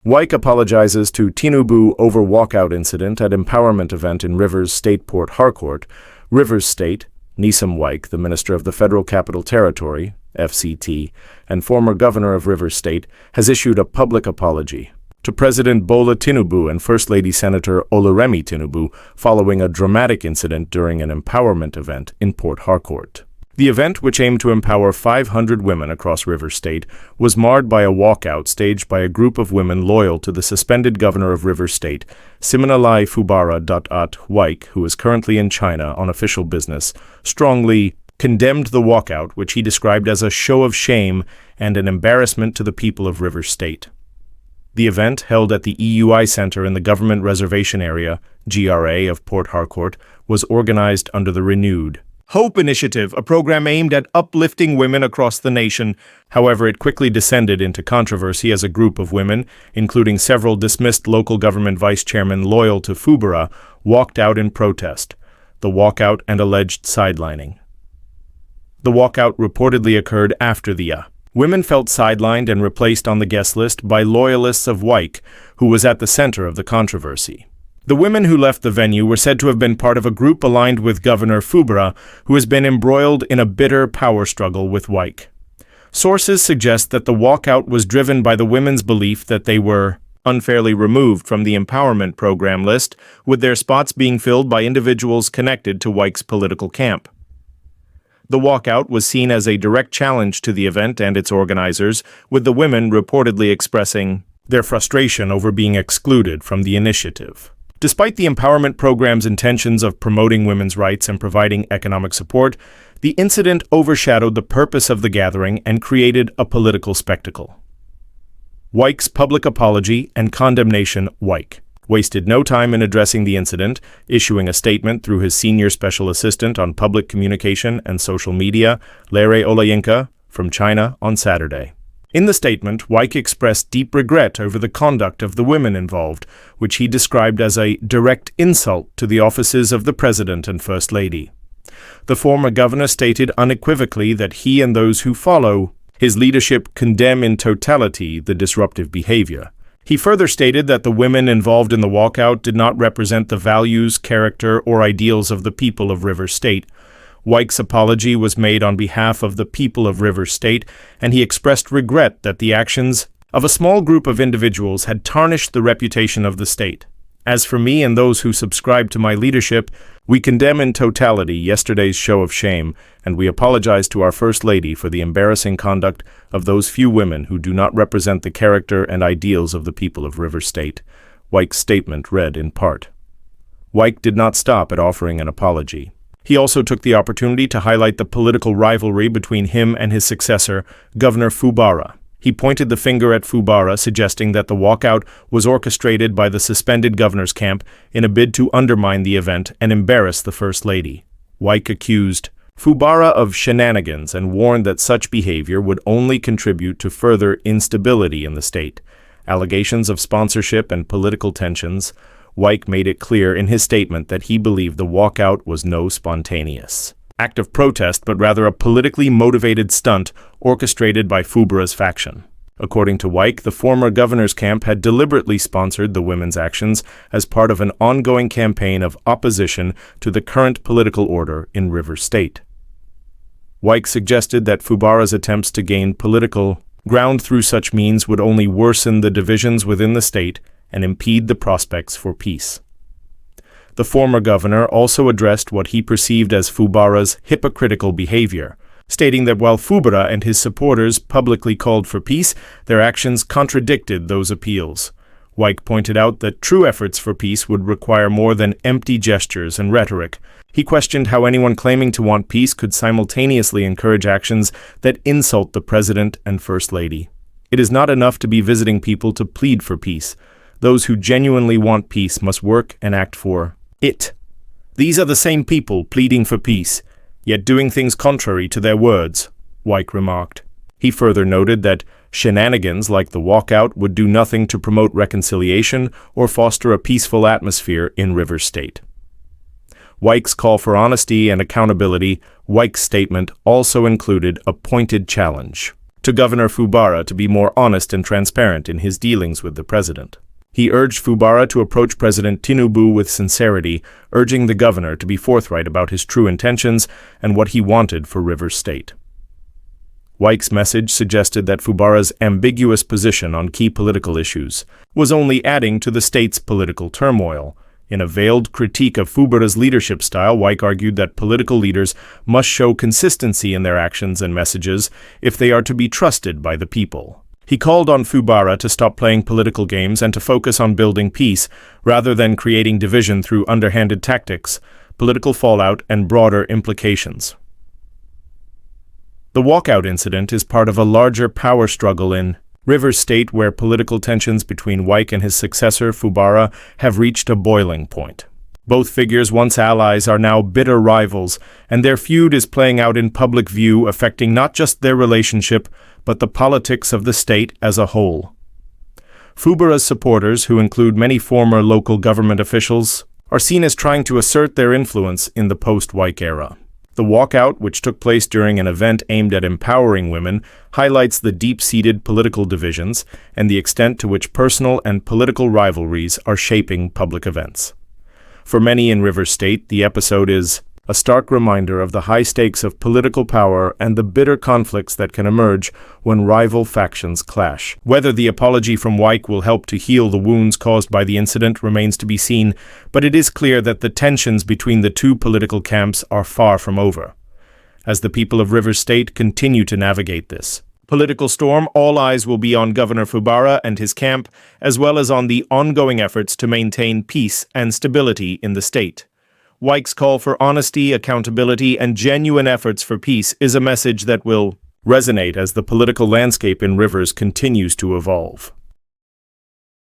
Wike apologizes to Tinubu over walkout incident at empowerment event in Rivers State Port Harcourt. Rivers State, Nyesom Wike, the Minister of the Federal Capital Territory, FCT, and former Governor of Rivers State, has issued a public apology to President Bola Tinubu and First Lady Senator Oluremi Tinubu following a dramatic incident during an empowerment event in Port Harcourt. The event, which aimed to empower 500 women across Rivers State, was marred by a walkout staged by a group of women loyal to the suspended Governor of Rivers State, Siminalayi Fubara. Wike, who is currently in China on official business, strongly condemned the walkout, which he described as a show of shame and an embarrassment to the people of Rivers State. The event, held at the EUI Center in the Government Reservation Area, GRA, of Port Harcourt, was organized under the renewed Hope Initiative, a program aimed at uplifting women across the nation. However, it quickly descended into controversy as a group of women, including several dismissed local government vice chairmen loyal to Fubara, walked out in protest. The walkout and alleged sidelining. The walkout reportedly occurred after the women felt sidelined and replaced on the guest list by loyalists of Wike, who was at the center of the controversy. The women who left the venue were said to have been part of a group aligned with Governor Fubara, who has been embroiled in a bitter power struggle with Wike. Sources suggest that the walkout was driven by the women's belief that they were unfairly removed from the empowerment program list, with their spots being filled by individuals connected to Wike's political camp. The walkout was seen as a direct challenge to the event and its organizers, with the women reportedly expressing their frustration over being excluded from the initiative. Despite the empowerment program's intentions of promoting women's rights and providing economic support, the incident overshadowed the purpose of the gathering and created a political spectacle. Wike's public apology and condemnation. Wike wasted no time in addressing the incident, issuing a statement through his senior special assistant on public communication and social media, Oluremi, from China on Saturday. In the statement, Wike expressed deep regret over the conduct of the women involved, which he described as a direct insult to the offices of the President and First Lady. The former governor stated unequivocally that he and those who follow his leadership condemn in totality the disruptive behavior. He further stated that the women involved in the walkout did not represent the values, character, or ideals of the people of Rivers State. Wike's apology was made on behalf of the people of Rivers State, and he expressed regret that the actions of a small group of individuals had tarnished the reputation of the state. As for me and those who subscribe to my leadership, we condemn in totality yesterday's show of shame, and we apologize to our First Lady for the embarrassing conduct of those few women who do not represent the character and ideals of the people of Rivers State. Wike's statement read in part. Wike did not stop at offering an apology. He also took the opportunity to highlight the political rivalry between him and his successor, Governor Fubara. He pointed the finger at Fubara, suggesting that the walkout was orchestrated by the suspended governor's camp in a bid to undermine the event and embarrass the First Lady. Wike accused Fubara of shenanigans and warned that such behavior would only contribute to further instability in the state. Allegations of sponsorship and political tensions. Wike made it clear in his statement that he believed the walkout was no spontaneous act of protest, but rather a politically motivated stunt orchestrated by Fubara's faction. According to Wike, the former governor's camp had deliberately sponsored the women's actions as part of an ongoing campaign of opposition to the current political order in Rivers State. Wike suggested that Fubara's attempts to gain political ground through such means would only worsen the divisions within the state and impede the prospects for peace. The former governor also addressed what he perceived as Fubara's hypocritical behavior, stating that while Fubara and his supporters publicly called for peace, their actions contradicted those appeals. Wike pointed out that true efforts for peace would require more than empty gestures and rhetoric. He questioned how anyone claiming to want peace could simultaneously encourage actions that insult the President and First Lady. It is not enough to be visiting people to plead for peace. Those who genuinely want peace must work and act for it. These are the same people pleading for peace, yet doing things contrary to their words, Wike remarked. He further noted that shenanigans like the walkout would do nothing to promote reconciliation or foster a peaceful atmosphere in Rivers State. Wike's call for honesty and accountability. Wike's statement also included a pointed challenge to Governor Fubara to be more honest and transparent in his dealings with the president. He urged Fubara to approach President Tinubu with sincerity, urging the governor to be forthright about his true intentions and what he wanted for Rivers State. Wike's message suggested that Fubara's ambiguous position on key political issues was only adding to the state's political turmoil. In a veiled critique of Fubara's leadership style, Wike argued that political leaders must show consistency in their actions and messages if they are to be trusted by the people. He called on Fubara to stop playing political games and to focus on building peace rather than creating division through underhanded tactics, political fallout, and broader implications. The walkout incident is part of a larger power struggle in Rivers State where political tensions between Wike and his successor, Fubara, have reached a boiling point. Both figures, once allies, are now bitter rivals, and their feud is playing out in public view, affecting not just their relationship, but the politics of the state as a whole. Fubara's supporters, who include many former local government officials, are seen as trying to assert their influence in the post-Wike era. The walkout, which took place during an event aimed at empowering women, highlights the deep-seated political divisions and the extent to which personal and political rivalries are shaping public events. For many in Rivers State, the episode is a stark reminder of the high stakes of political power and the bitter conflicts that can emerge when rival factions clash. Whether the apology from Wike will help to heal the wounds caused by the incident remains to be seen, but it is clear that the tensions between the two political camps are far from over. As the people of Rivers State continue to navigate this political storm, all eyes will be on Governor Fubara and his camp, as well as on the ongoing efforts to maintain peace and stability in the state. Wike's call for honesty, accountability, and genuine efforts for peace is a message that will resonate as the political landscape in Rivers continues to evolve.